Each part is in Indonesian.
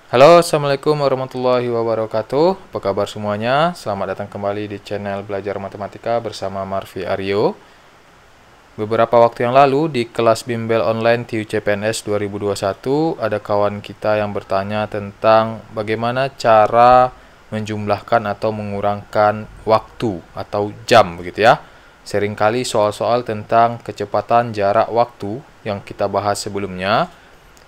Halo, Assalamualaikum warahmatullahi wabarakatuh. Apa kabar semuanya? Selamat datang kembali di channel Belajar Matematika bersama Marfi Aryo. Beberapa waktu yang lalu di kelas bimbel online TUC PNS 2021 ada kawan kita yang bertanya tentang bagaimana cara menjumlahkan atau mengurangkan waktu atau jam begitu ya. Seringkali soal-soal tentang kecepatan jarak waktu yang kita bahas sebelumnya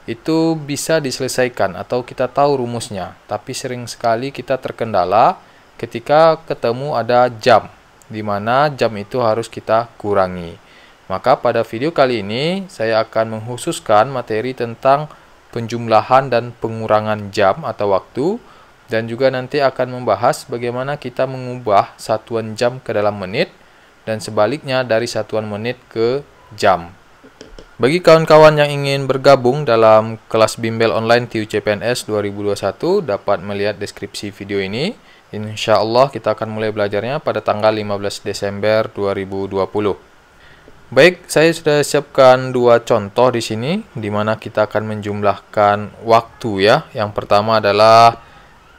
itu bisa diselesaikan atau kita tahu rumusnya, tapi sering sekali kita terkendala ketika ketemu ada jam, di mana jam itu harus kita kurangi. Maka pada video kali ini saya akan mengkhususkan materi tentang penjumlahan dan pengurangan jam atau waktu, dan juga nanti akan membahas bagaimana kita mengubah satuan jam ke dalam menit dan sebaliknya dari satuan menit ke jam. Bagi kawan-kawan yang ingin bergabung dalam kelas bimbel online TUC PNS 2021 dapat melihat deskripsi video ini. Insya Allah kita akan mulai belajarnya pada tanggal 15 Desember 2020. Baik, saya sudah siapkan dua contoh di sini di mana kita akan menjumlahkan waktu ya. Yang pertama adalah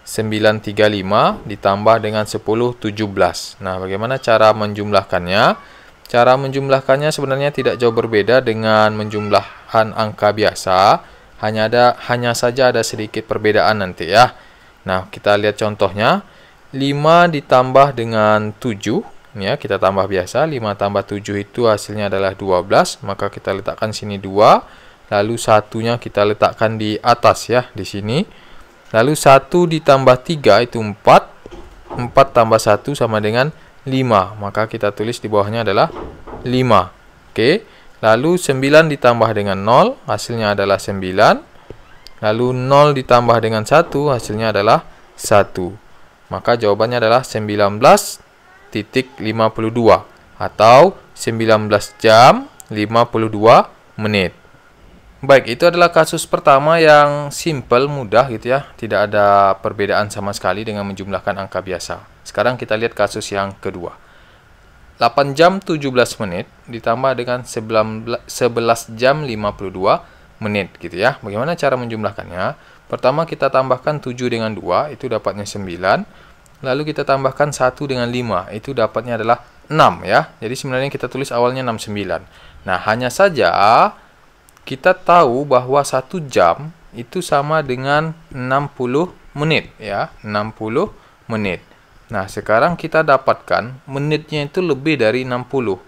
935 ditambah dengan 1017. Nah, bagaimana cara menjumlahkannya? Cara menjumlahkannya sebenarnya tidak jauh berbeda dengan menjumlahkan angka biasa, hanya saja ada sedikit perbedaan nanti ya. Nah, kita lihat contohnya. 5 ditambah dengan 7, ya, kita tambah biasa. 5 tambah 7 itu hasilnya adalah 12, maka kita letakkan sini 2, lalu satunya kita letakkan di atas ya, di sini. Lalu 1 ditambah 3 itu 4, 4 tambah 1 sama dengan 5, maka kita tulis di bawahnya adalah 5. Oke. Lalu 9 ditambah dengan 0, hasilnya adalah 9. Lalu 0 ditambah dengan 1, hasilnya adalah 1. Maka jawabannya adalah 19.52 atau 19 jam 52 menit. Baik, itu adalah kasus pertama yang simple, mudah gitu ya. Tidak ada perbedaan sama sekali dengan menjumlahkan angka biasa. Sekarang kita lihat kasus yang kedua. 8 jam 17 menit ditambah dengan 11 jam 52 menit gitu ya. Bagaimana cara menjumlahkannya? Pertama kita tambahkan 7 dengan 2, itu dapatnya 9. Lalu kita tambahkan 1 dengan 5, itu dapatnya adalah 6 ya. Jadi sebenarnya kita tulis awalnya 69. Nah, hanya saja kita tahu bahwa 1 jam itu sama dengan 60 menit ya, 60 menit. Nah, sekarang kita dapatkan menitnya itu lebih dari 60.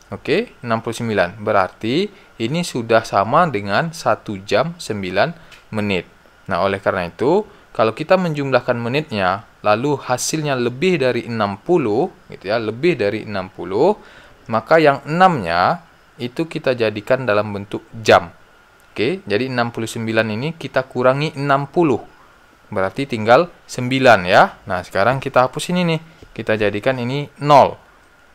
Oke, 69. Berarti ini sudah sama dengan 1 jam 9 menit. Nah, oleh karena itu, kalau kita menjumlahkan menitnya, lalu hasilnya lebih dari 60, gitu ya, lebih dari 60, maka yang 6-nya itu kita jadikan dalam bentuk jam. Oke, jadi 69 ini kita kurangi 60. Berarti tinggal 9 ya. Nah, sekarang kita hapus ini nih. Kita jadikan ini 0.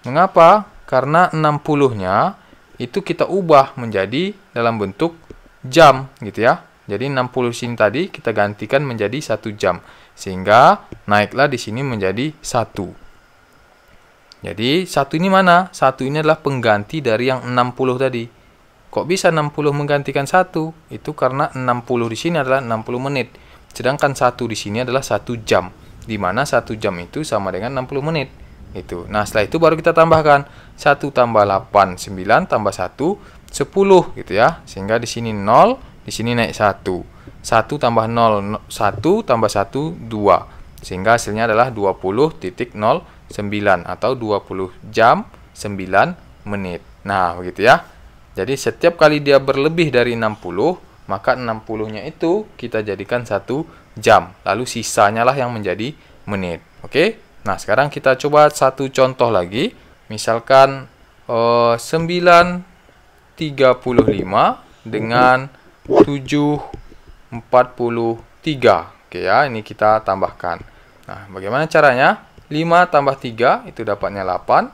Mengapa? Karena 60-nya itu kita ubah menjadi dalam bentuk jam gitu ya. Jadi 60 sini tadi kita gantikan menjadi 1 jam. Sehingga naiklah di sini menjadi 1. Jadi 1 ini mana? 1 ini adalah pengganti dari yang 60 tadi. Kok bisa 60 menggantikan 1? Itu karena 60 di sini adalah 60 menit. Sedangkan 1 di sini adalah 1 jam, di mana 1 jam itu sama dengan 60 menit. Itu. Nah, setelah itu baru kita tambahkan 1 tambah 8, 9 tambah 1, 10 gitu ya. Sehingga di sini 0, di sini naik 1. 1 tambah 0, 1 tambah 1, 2. Sehingga hasilnya adalah 20.09 atau 20 jam 9 menit. Nah, begitu ya. Jadi setiap kali dia berlebih dari 60, maka 60-nya itu kita jadikan 1 jam. Lalu sisanya lah yang menjadi menit. Oke? Nah, sekarang kita coba satu contoh lagi. Misalkan 9.35 dengan 7.43. Oke ya, ini kita tambahkan. Nah, bagaimana caranya? 5 tambah 3 itu dapatnya 8.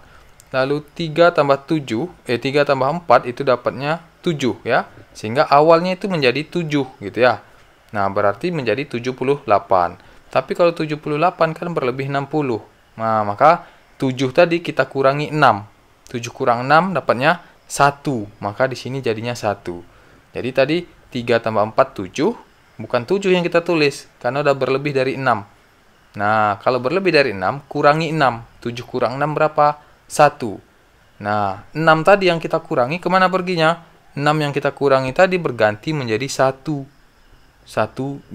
Lalu 3 tambah 3 tambah 4 itu dapatnya 7 ya. Sehingga awalnya itu menjadi 7 gitu ya. Nah, berarti menjadi 78. Tapi kalau 78 kan berlebih 60. Nah, maka 7 tadi kita kurangi 6. 7 kurang 6 dapatnya 1. Maka di sini jadinya 1. Jadi tadi 3 tambah 4, 7. bukan 7 yang kita tulis, karena udah berlebih dari 6. Nah, kalau berlebih dari 6, kurangi 6. 7 kurang 6 berapa? 1. Nah, 6 tadi yang kita kurangi, kemana perginya? 6 yang kita kurangi tadi berganti menjadi 1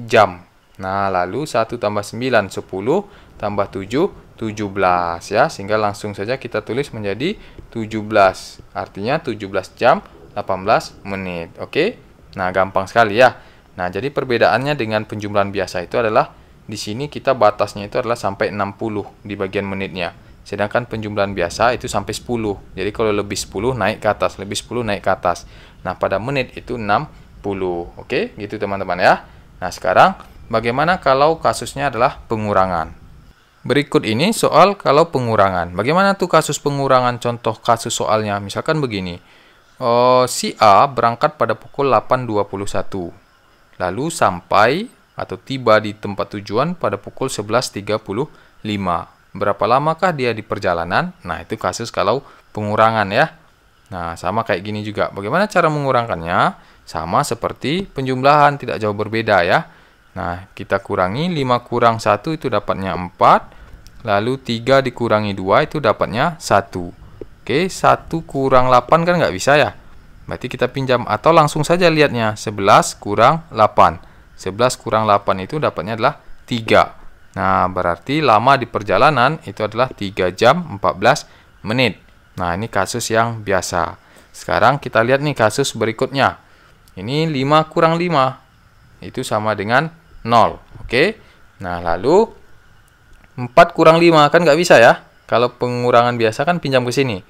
jam. Nah, lalu 1 tambah 9, 10, tambah 7, 17 ya. Sehingga langsung saja kita tulis menjadi 17. Artinya 17 jam 18 menit. Oke? Nah, gampang sekali ya. Nah, jadi perbedaannya dengan penjumlahan biasa itu adalah di sini kita batasnya itu adalah sampai 60 di bagian menitnya. Sedangkan penjumlahan biasa itu sampai 10. Jadi kalau lebih 10 naik ke atas, lebih 10 naik ke atas. Nah, pada menit itu 60. Oke, gitu teman-teman ya. Nah, sekarang bagaimana kalau kasusnya adalah pengurangan? Berikut ini soal kalau pengurangan. Bagaimana tuh kasus pengurangan? Contoh kasus soalnya, misalkan begini. Si A berangkat pada pukul 8.21. Lalu sampai atau tiba di tempat tujuan pada pukul 11.35. Berapa lamakah dia di perjalanan? Nah, itu kasus kalau pengurangan ya. Nah, sama kayak gini juga. Bagaimana cara mengurangkannya? Sama seperti penjumlahan, tidak jauh berbeda ya. Nah, kita kurangi 5 kurang 1 itu dapatnya 4. Lalu 3 dikurangi 2 itu dapatnya 1. Oke, 1 kurang 8 kan nggak bisa ya. Berarti kita pinjam atau langsung saja lihatnya. 11 kurang 8. 11 kurang 8 itu dapatnya adalah 3. Nah, berarti lama di perjalanan itu adalah 3 jam 14 menit. Nah, ini kasus yang biasa. Sekarang kita lihat nih kasus berikutnya. Ini 5 kurang 5. Itu sama dengan 0. Oke. Nah, lalu 4 kurang 5 kan nggak bisa ya. Kalau pengurangan biasa kan pinjam ke sini.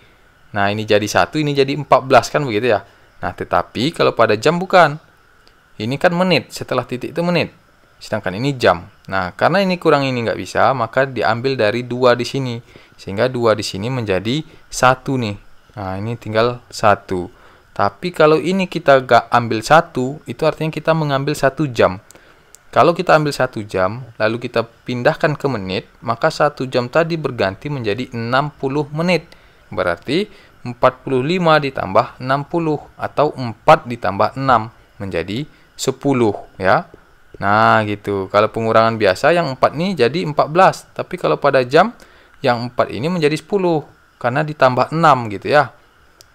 Nah, ini jadi 1, ini jadi 14 kan begitu ya. Nah, tetapi kalau pada jam bukan. Ini kan menit, setelah titik itu menit. Sedangkan ini jam. Nah, karena ini kurang ini nggak bisa, maka diambil dari 2 di sini. Sehingga 2 di sini menjadi 1 nih. Nah, ini tinggal 1. Tapi kalau ini kita nggak ambil 1, itu artinya kita mengambil 1 jam. Kalau kita ambil 1 jam, lalu kita pindahkan ke menit, maka 1 jam tadi berganti menjadi 60 menit. Berarti 45 ditambah 60 atau 4 ditambah 6 menjadi 10 ya. Nah, gitu. Kalau pengurangan biasa yang 4 ini jadi 14. Tapi kalau pada jam, yang 4 ini menjadi 10. Karena ditambah 6 gitu ya.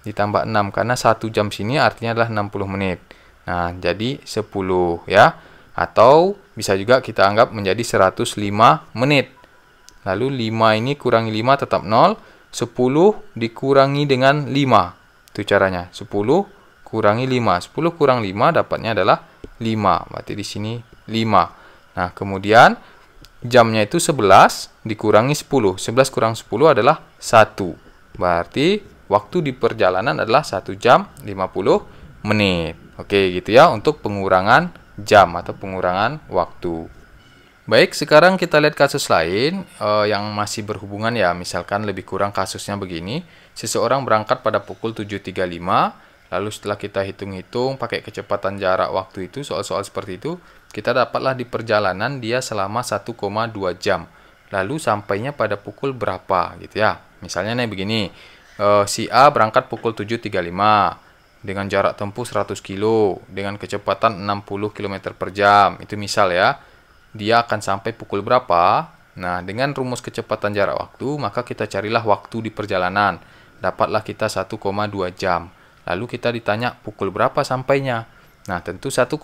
Ditambah 6. Karena 1 jam sini artinya adalah 60 menit. Nah, jadi 10 ya. Atau bisa juga kita anggap menjadi 105 menit. Lalu 5 ini kurangi 5 tetap 0. 10 dikurangi dengan 5. Itu caranya. 10 kurangi 5. 10 kurang 5 dapatnya adalah 5. Berarti di sini 5. Nah, kemudian jamnya itu 11 dikurangi 10. 11 kurang 10 adalah 1. Berarti waktu di perjalanan adalah 1 jam 50 menit. Oke, gitu ya untuk pengurangan jam atau pengurangan waktu. Baik, sekarang kita lihat kasus lain yang masih berhubungan ya. Misalkan lebih kurang kasusnya begini. Seseorang berangkat pada pukul 7.35. Lalu setelah kita hitung-hitung pakai kecepatan jarak waktu itu, soal-soal seperti itu, kita dapatlah di perjalanan dia selama 1,2 jam. Lalu sampainya pada pukul berapa gitu ya. Misalnya nih begini, si A berangkat pukul 7.35 dengan jarak tempuh 100 km dengan kecepatan 60 km per jam. Itu misal ya. Dia akan sampai pukul berapa? Nah, dengan rumus kecepatan jarak waktu, maka kita carilah waktu di perjalanan. Dapatlah kita 1,2 jam. Lalu kita ditanya pukul berapa sampainya. Nah, tentu 1,2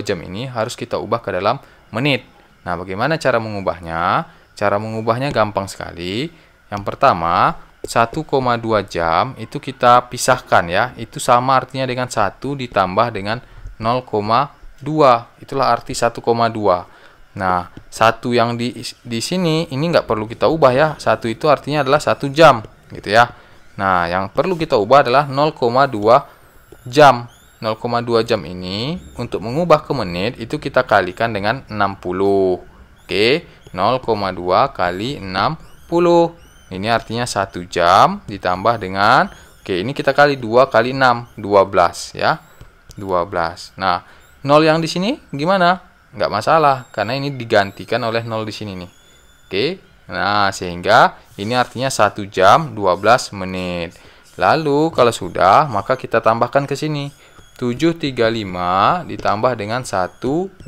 jam ini harus kita ubah ke dalam menit. Nah, bagaimana cara mengubahnya? Cara mengubahnya gampang sekali. Yang pertama, 1,2 jam itu kita pisahkan ya. Itu sama artinya dengan 1 ditambah dengan 0,2. Itulah arti 1,2. Nah, 1 yang di sini ini nggak perlu kita ubah ya. 1 itu artinya adalah 1 jam gitu ya. Nah, yang perlu kita ubah adalah 0,2 jam. 0,2 jam ini untuk mengubah ke menit itu kita kalikan dengan 60. Oke, 0,2 kali 60. Ini artinya 1 jam ditambah dengan, oke, ini kita kali 2 kali 6, 12 ya. 12. Nah, 0 yang di sini gimana? Nggak masalah, karena ini digantikan oleh 0 di sini nih. Oke, nah sehingga ini artinya 1 jam 12 menit. Lalu kalau sudah, maka kita tambahkan ke sini. 735 ditambah dengan 112.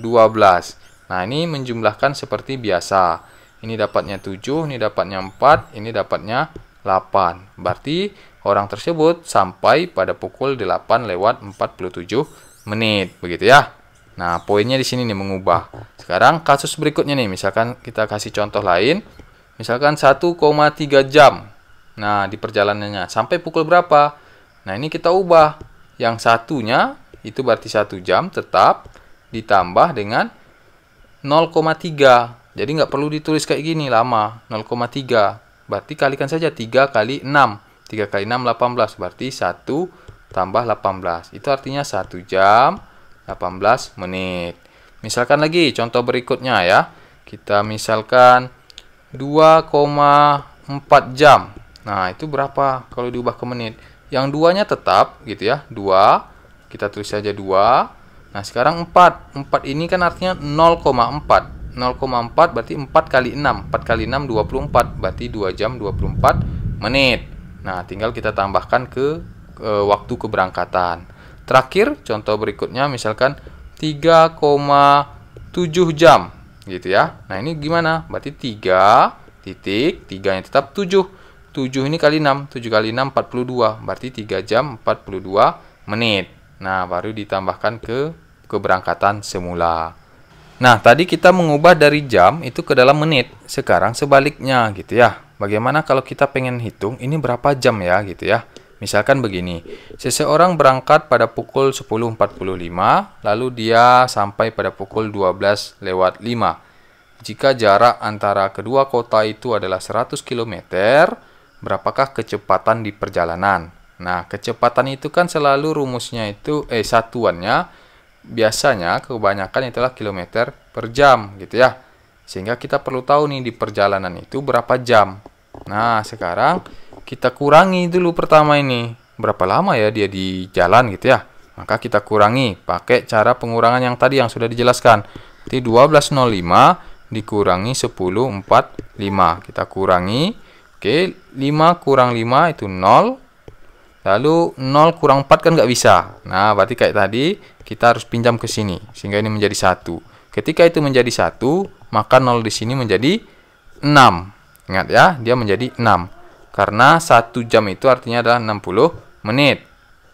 Nah, ini menjumlahkan seperti biasa. Ini dapatnya 7, ini dapatnya 4, ini dapatnya 8. Berarti orang tersebut sampai pada pukul 8 lewat 47 menit. Begitu ya. Nah, poinnya di sini nih mengubah. Sekarang kasus berikutnya nih, misalkan kita kasih contoh lain. Misalkan 1,3 jam. Nah, di perjalanannya sampai pukul berapa? Nah, ini kita ubah. Yang satunya itu berarti 1 jam tetap ditambah dengan 0,3. Jadi nggak perlu ditulis kayak gini lama. 0,3. Berarti kalikan saja 3 kali 6. 3 kali 6 18. Berarti 1 tambah 18. Itu artinya 1 jam 18 menit. Misalkan lagi contoh berikutnya ya. Kita misalkan 2,4 jam. Nah, itu berapa kalau diubah ke menit? Yang duanya tetap gitu ya. 2. Kita tulis saja 2. Nah, sekarang 4. 4 ini kan artinya 0,4. 0,4 berarti 4 kali 6. 4 kali 6 24. Berarti 2 jam 24 menit. Nah, tinggal kita tambahkan ke waktu keberangkatan. Terakhir, contoh berikutnya misalkan 3,7 jam gitu ya. Nah, ini gimana? Berarti 3 titik, 3-nya tetap 7. 7 ini kali 6, 7 kali 6 42, berarti 3 jam 42 menit. Nah, baru ditambahkan ke keberangkatan semula. Nah, tadi kita mengubah dari jam itu ke dalam menit. Sekarang sebaliknya gitu ya. Bagaimana kalau kita pengen hitung ini berapa jam ya gitu ya. Misalkan begini, seseorang berangkat pada pukul 10.45, lalu dia sampai pada pukul 12 lewat 5. Jika jarak antara kedua kota itu adalah 100 km, berapakah kecepatan di perjalanan? Nah, kecepatan itu kan selalu rumusnya itu, satuannya biasanya kebanyakan itulah kilometer per jam gitu ya. Sehingga kita perlu tahu nih di perjalanan itu berapa jam. Nah, sekarang kita kurangi dulu pertama ini. Berapa lama ya dia di jalan gitu ya. Maka kita kurangi pakai cara pengurangan yang tadi yang sudah dijelaskan. Jadi 12.05 dikurangi 10.45. Kita kurangi. Oke, 5 kurang 5 itu 0. Lalu 0 kurang 4 kan nggak bisa. Nah, berarti kayak tadi kita harus pinjam ke sini. Sehingga ini menjadi 1. Ketika itu menjadi 1, maka 0 di sini menjadi 6. Ingat ya, dia menjadi 6. Karena 1 jam itu artinya adalah 60 menit.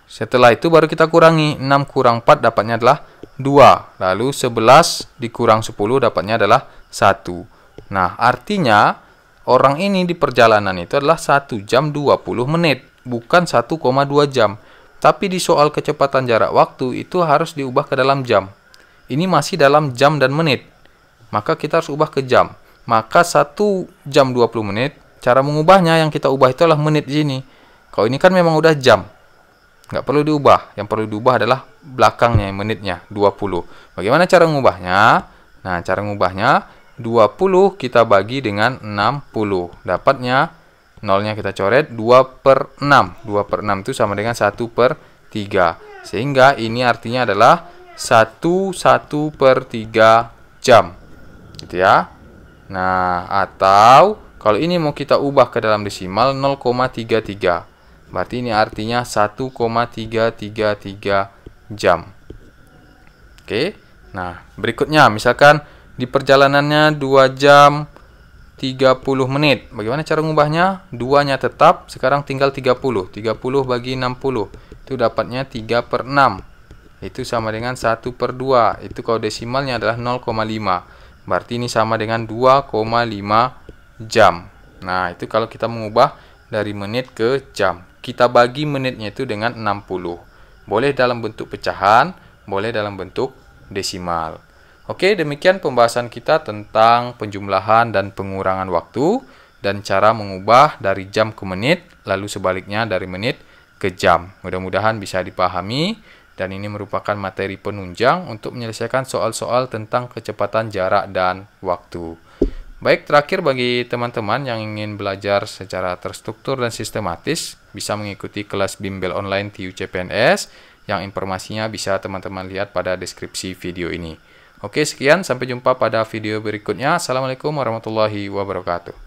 Setelah itu baru kita kurangi. 6 kurang 4 dapatnya adalah 2. Lalu 11 dikurang 10 dapatnya adalah 1. Nah, artinya orang ini di perjalanan itu adalah 1 jam 20 menit, bukan 1,2 jam. Tapi di soal kecepatan jarak waktu itu harus diubah ke dalam jam. Ini masih dalam jam dan menit. Maka kita harus ubah ke jam. Maka 1 jam 20 menit, cara mengubahnya yang kita ubah itu adalah menit di sini. Kalau ini kan memang udah jam. Nggak perlu diubah. Yang perlu diubah adalah belakangnya, menitnya, 20. Bagaimana cara mengubahnya? Nah, cara mengubahnya 20 kita bagi dengan 60. Dapatnya, nolnya kita coret, 2/6. 2/6 itu sama dengan 1/3. Sehingga ini artinya adalah 1/3 jam. Gitu ya. Nah, atau kalau ini mau kita ubah ke dalam desimal 0,33. Berarti ini artinya 1,333 jam. Oke. Nah, berikutnya misalkan di perjalanannya 2 jam 30 menit. Bagaimana cara mengubahnya? 2-nya tetap, sekarang tinggal 30. 30 bagi 60. Itu dapatnya 3/6. Itu sama dengan 1/2. Itu kalau desimalnya adalah 0,5. Berarti ini sama dengan 2,5 jam. Nah, itu kalau kita mengubah dari menit ke jam. Kita bagi menitnya itu dengan 60. Boleh dalam bentuk pecahan, boleh dalam bentuk desimal. Oke, demikian pembahasan kita tentang penjumlahan dan pengurangan waktu dan cara mengubah dari jam ke menit, lalu sebaliknya dari menit ke jam. Mudah-mudahan bisa dipahami dan ini merupakan materi penunjang untuk menyelesaikan soal-soal tentang kecepatan jarak dan waktu. Baik, terakhir bagi teman-teman yang ingin belajar secara terstruktur dan sistematis, bisa mengikuti kelas bimbel online TU CPNS yang informasinya bisa teman-teman lihat pada deskripsi video ini. Oke, sekian. Sampai jumpa pada video berikutnya. Assalamualaikum warahmatullahi wabarakatuh.